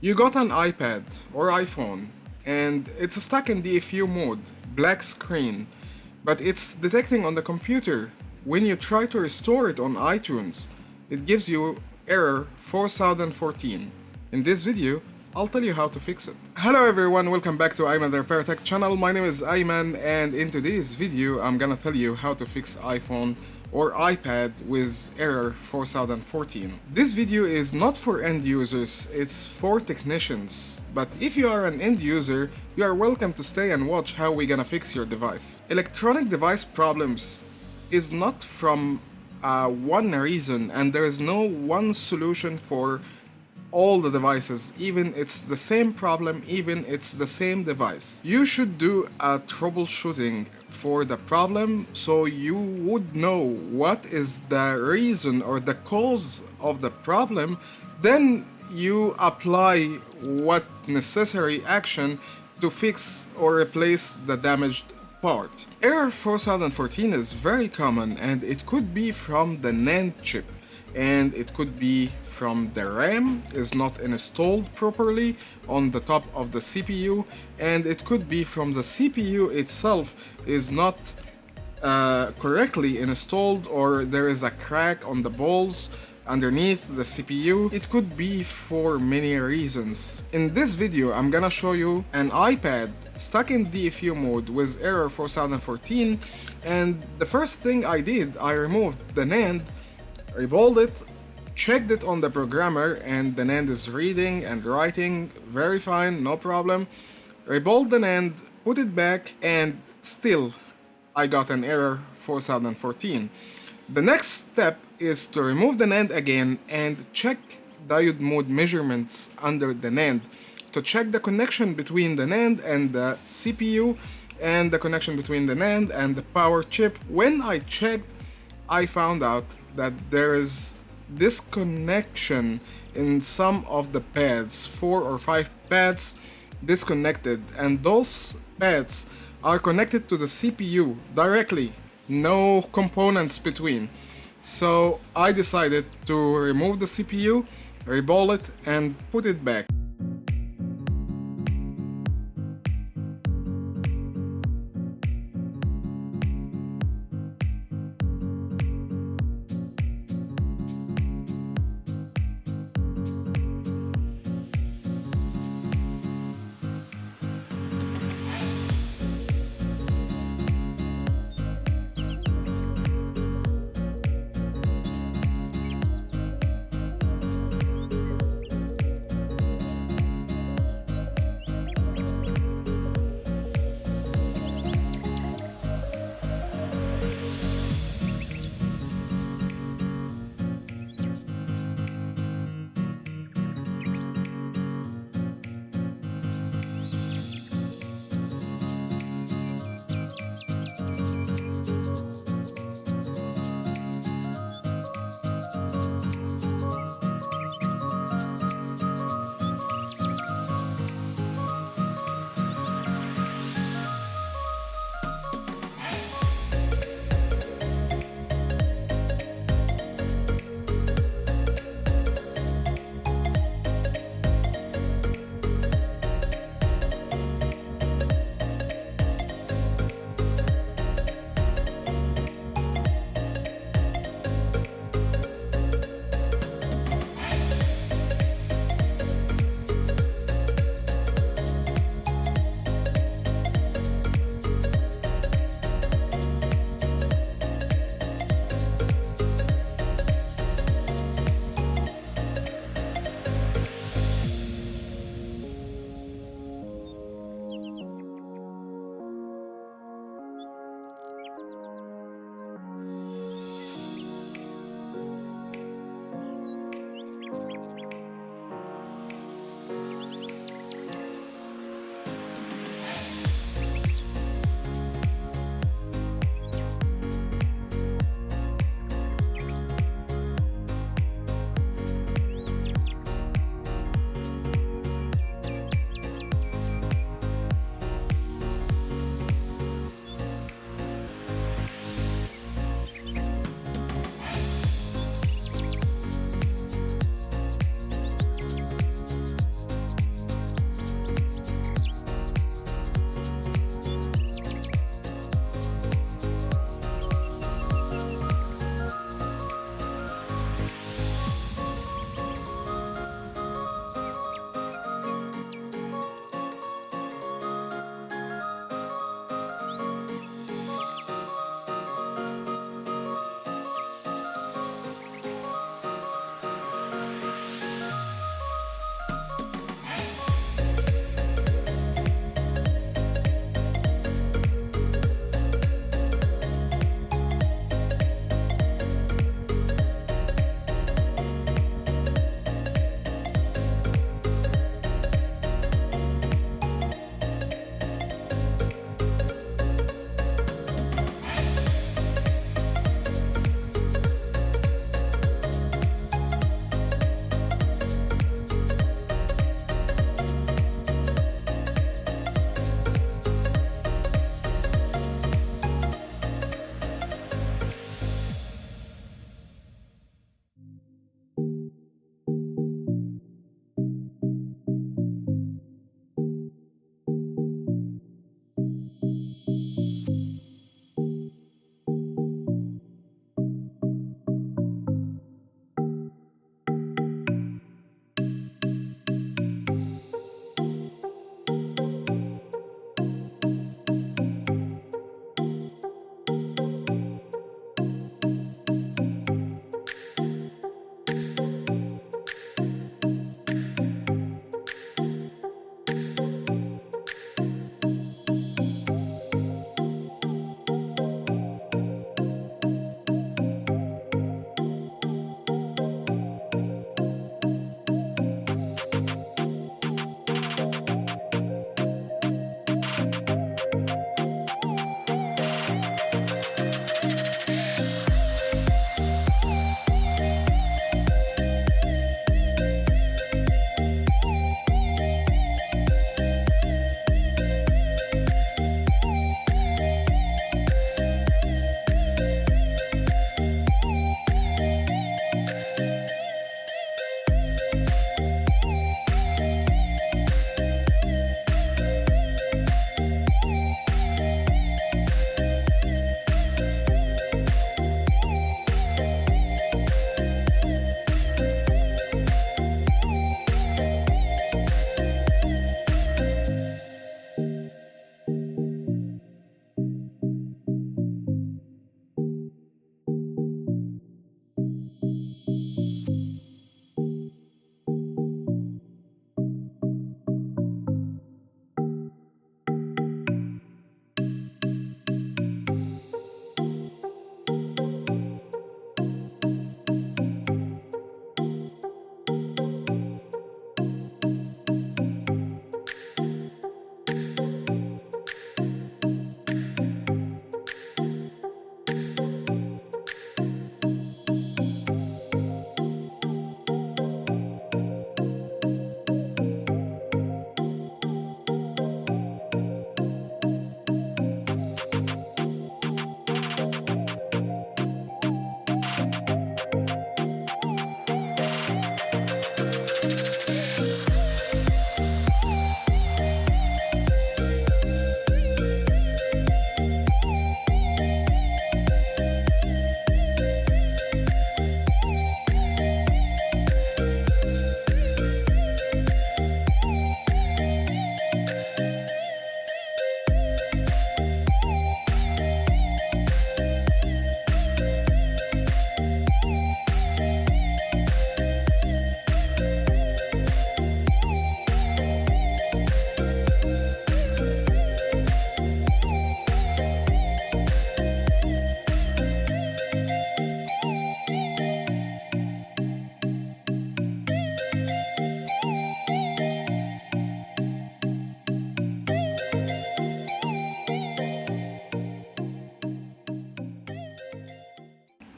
You got an iPad or iPhone and it's stuck in DFU mode, black screen, but it's detecting on the computer. When you try to restore it on iTunes, it gives you error 4014. In this video, I'll tell you how to fix it. Hello everyone, welcome back to Ayman the Repair Tech channel. My name is Ayman and in today's video I'm gonna tell you how to fix iPhone or iPad with error 4014. This video is not for end users, it's for technicians. But if you are an end user, you are welcome to stay and watch how we're gonna fix your device. Electronic device problems is not from one reason, and there is no one solution for all the devices, even it's the same problem, even it's the same device. You should do a troubleshooting for the problem so you would know what is the reason or the cause of the problem. Then you apply what necessary action to fix or replace the damaged part. Error 4014 is very common and it could be from the NAND chip, and it could be from the RAM is not installed properly on the top of the CPU, and it could be from the CPU itself is not correctly installed, or there is a crack on the balls underneath the CPU. It could be for many reasons. In this video I'm gonna show you an iPad stuck in DFU mode with error 4014, and the first thing I did, I removed the NAND, rebuild it, checked it on the programmer, and the NAND is reading and writing very fine, no problem. Rebuild the NAND, put it back, and still I got an error 4014. The next step is to remove the NAND again and check diode mode measurements under the NAND to check the connection between the NAND and the CPU and the connection between the NAND and the power chip. When I checked, I found out that there is disconnection in some of the pads, 4 or 5 pads disconnected, and those pads are connected to the CPU directly, no components between. So I decided to remove the CPU, rebuild it, and put it back.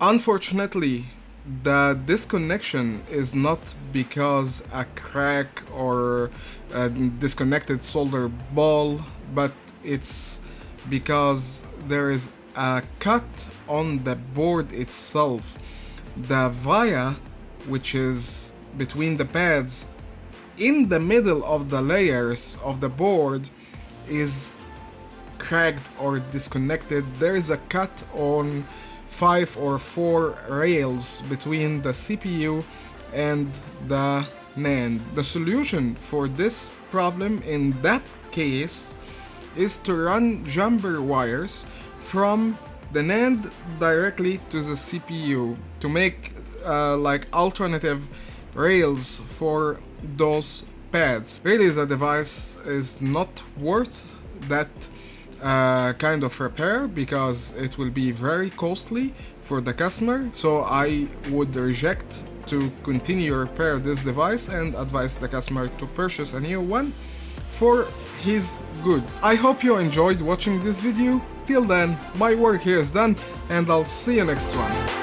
Unfortunately, the disconnection is not because a crack or a disconnected solder ball, but it's because there is a cut on the board itself. The via, which is between the pads in the middle of the layers of the board, is cracked or disconnected. There is a cut on 5 or 4 rails between the CPU and the NAND. The solution for this problem in that case is to run jumper wires from the NAND directly to the CPU to make like alternative rails for those pads. Really, the device is not worth that kind of repair because it will be very costly for the customer, so I would reject to continue repair this device and advise the customer to purchase a new one for his good. I hope you enjoyed watching this video. Till then, my work here is done and I'll see you next one.